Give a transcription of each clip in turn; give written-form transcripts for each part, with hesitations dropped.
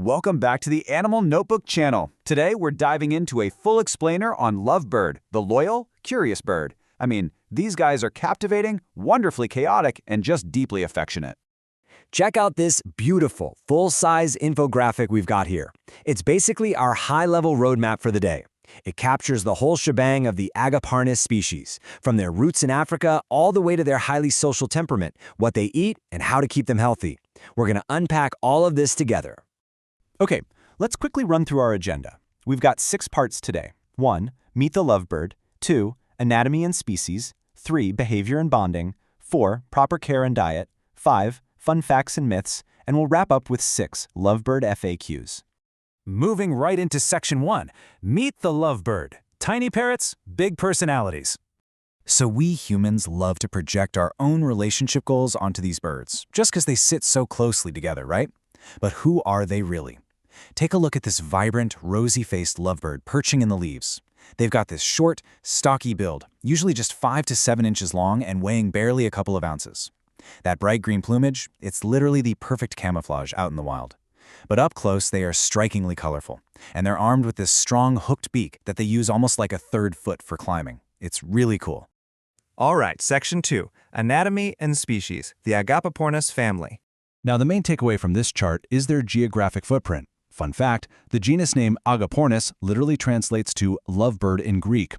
Welcome back to the Animal Notebook channel. Today we're diving into a full explainer on Lovebird, the loyal, curious bird. I mean, these guys are captivating, wonderfully chaotic, and just deeply affectionate. Check out this beautiful, full-size infographic we've got here. It's basically our high-level roadmap for the day. It captures the whole shebang of the Agapornis species, from their roots in Africa all the way to their highly social temperament, what they eat, and how to keep them healthy. We're going to unpack all of this together. Okay, let's quickly run through our agenda. We've got 6 parts today. 1. Meet the lovebird. 2. Anatomy and species. 3. Behavior and bonding. 4. Proper care and diet. 5. Fun facts and myths. And we'll wrap up with 6. Lovebird FAQs. Moving right into Section 1, Meet the Lovebird. Tiny parrots, big personalities. So we humans love to project our own relationship goals onto these birds, just because they sit so closely together, right? But who are they really? Take a look at this vibrant, rosy-faced lovebird perching in the leaves. They've got this short, stocky build, usually just 5 to 7 inches long and weighing barely a couple of ounces. That bright green plumage, it's literally the perfect camouflage out in the wild. But up close, they are strikingly colorful, and they're armed with this strong hooked beak that they use almost like a third foot for climbing. It's really cool. All right, Section 2, Anatomy and Species, the Agapornis family. Now, the main takeaway from this chart is their geographic footprint. Fun fact, the genus name Agapornis literally translates to lovebird in Greek.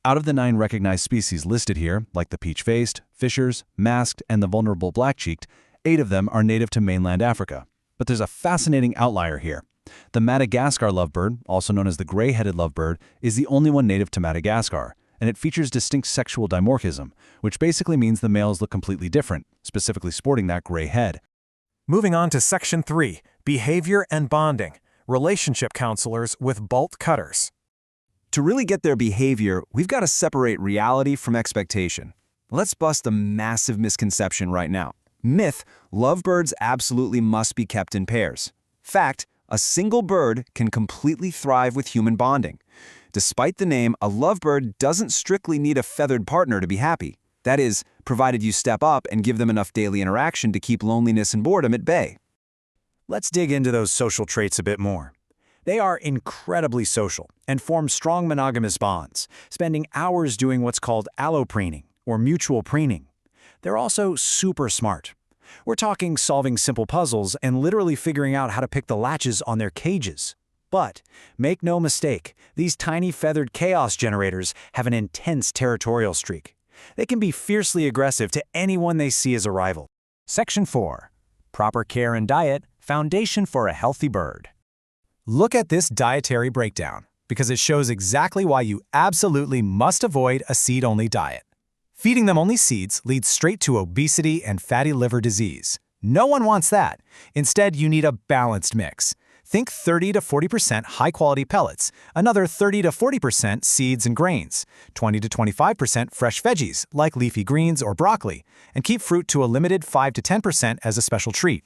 Out of the 9 recognized species listed here, like the peach-faced, fishers, masked, and the vulnerable black-cheeked, 8 of them are native to mainland Africa. But there's a fascinating outlier here. The Madagascar lovebird, also known as the gray-headed lovebird, is the only one native to Madagascar, and it features distinct sexual dimorphism, which basically means the males look completely different, specifically sporting that gray head. Moving on to Section 3, Behavior and Bonding. Relationship counselors with bolt cutters. To really get their behavior, we've got to separate reality from expectation. Let's bust a massive misconception right now. Myth, lovebirds absolutely must be kept in pairs. Fact, a single bird can completely thrive with human bonding. Despite the name, a lovebird doesn't strictly need a feathered partner to be happy. That is, provided you step up and give them enough daily interaction to keep loneliness and boredom at bay. Let's dig into those social traits a bit more. They are incredibly social and form strong monogamous bonds, spending hours doing what's called allopreening, or mutual preening. They're also super smart. We're talking solving simple puzzles and literally figuring out how to pick the latches on their cages. But make no mistake, these tiny feathered chaos generators have an intense territorial streak. They can be fiercely aggressive to anyone they see as a rival. Section 4. Proper care and diet, foundation for a healthy bird. Look at this dietary breakdown, because it shows exactly why you absolutely must avoid a seed-only diet. Feeding them only seeds leads straight to obesity and fatty liver disease. No one wants that. Instead, you need a balanced mix. Think 30 to 40% high-quality pellets, another 30 to 40% seeds and grains, 20 to 25% fresh veggies like leafy greens or broccoli, and keep fruit to a limited 5 to 10% as a special treat.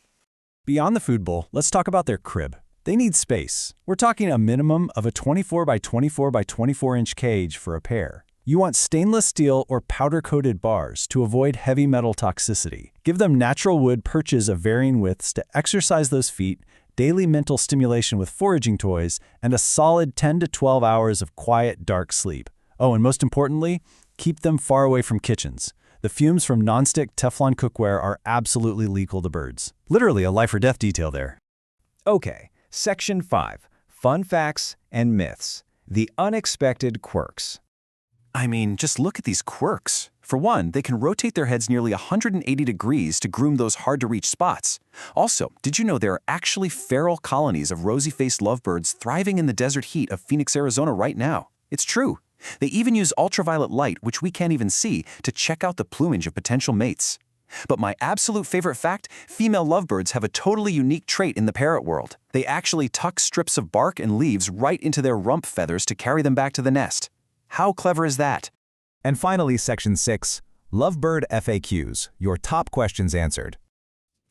Beyond the food bowl, let's talk about their crib. They need space. We're talking a minimum of a 24 by 24 by 24 inch cage for a pair. You want stainless steel or powder-coated bars to avoid heavy metal toxicity. Give them natural wood perches of varying widths to exercise those feet, daily mental stimulation with foraging toys, and a solid 10 to 12 hours of quiet, dark sleep. Oh, and most importantly, keep them far away from kitchens. The fumes from non-stick Teflon cookware are absolutely lethal to birds. Literally a life or death detail there. Okay, Section 5, Fun Facts and Myths, the Unexpected Quirks. I mean, just look at these quirks. For one, they can rotate their heads nearly 180 degrees to groom those hard-to-reach spots. Also, did you know there are actually feral colonies of rosy-faced lovebirds thriving in the desert heat of Phoenix, Arizona right now? It's true. They even use ultraviolet light, which we can't even see, to check out the plumage of potential mates. But my absolute favorite fact, female lovebirds have a totally unique trait in the parrot world. They actually tuck strips of bark and leaves right into their rump feathers to carry them back to the nest. How clever is that? And finally, Section 6, Lovebird FAQs, your top questions answered.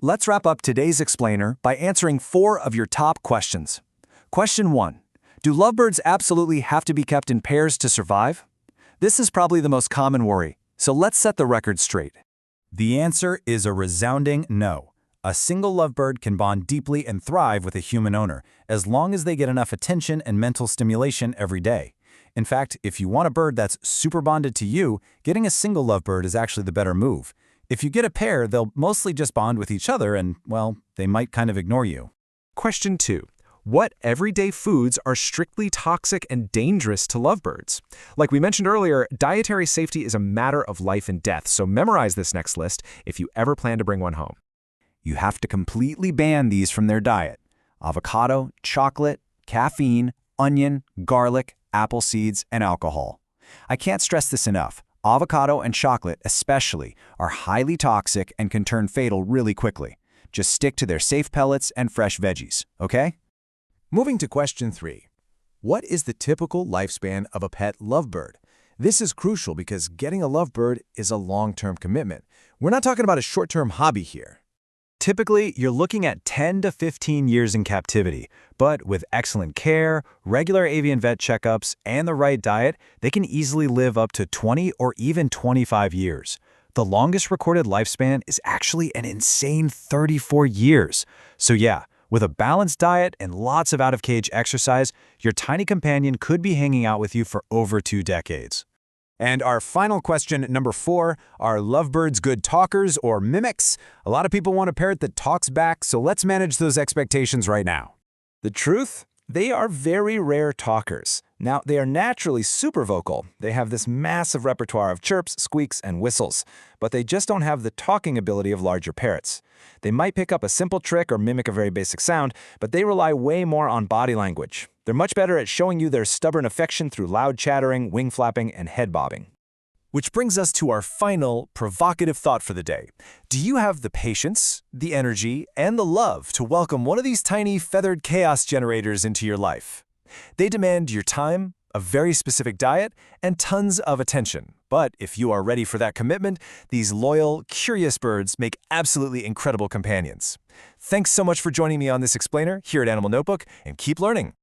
Let's wrap up today's explainer by answering 4 of your top questions. Question 1. Do lovebirds absolutely have to be kept in pairs to survive? This is probably the most common worry, so let's set the record straight. The answer is a resounding no. A single lovebird can bond deeply and thrive with a human owner, as long as they get enough attention and mental stimulation every day. In fact, if you want a bird that's super bonded to you, getting a single lovebird is actually the better move. If you get a pair, they'll mostly just bond with each other and, well, they might kind of ignore you. Question 2. What everyday foods are strictly toxic and dangerous to lovebirds? Like we mentioned earlier, dietary safety is a matter of life and death, so memorize this next list if you ever plan to bring one home. You have to completely ban these from their diet: avocado, chocolate, caffeine, onion, garlic, apple seeds, and alcohol. I can't stress this enough. Avocado and chocolate especially are highly toxic and can turn fatal really quickly. Just stick to their safe pellets and fresh veggies, okay? Moving to question 3. What is the typical lifespan of a pet lovebird? This is crucial because getting a lovebird is a long-term commitment. We're not talking about a short-term hobby here. Typically, you're looking at 10 to 15 years in captivity, but with excellent care, regular avian vet checkups, and the right diet, they can easily live up to 20 or even 25 years. The longest recorded lifespan is actually an insane 34 years. So yeah, with a balanced diet and lots of out-of-cage exercise, your tiny companion could be hanging out with you for over 2 decades. And our final question, number 4, are lovebirds good talkers or mimics? A lot of people want a parrot that talks back, so let's manage those expectations right now. The truth? They are very rare talkers. Now, they are naturally super vocal. They have this massive repertoire of chirps, squeaks, and whistles, but they just don't have the talking ability of larger parrots. They might pick up a simple trick or mimic a very basic sound, but they rely way more on body language. They're much better at showing you their stubborn affection through loud chattering, wing flapping, and head bobbing. Which brings us to our final provocative thought for the day. Do you have the patience, the energy, and the love to welcome one of these tiny feathered chaos generators into your life? They demand your time, a very specific diet, and tons of attention. But if you are ready for that commitment, these loyal, curious birds make absolutely incredible companions. Thanks so much for joining me on this explainer here at Animal Notebook, and keep learning.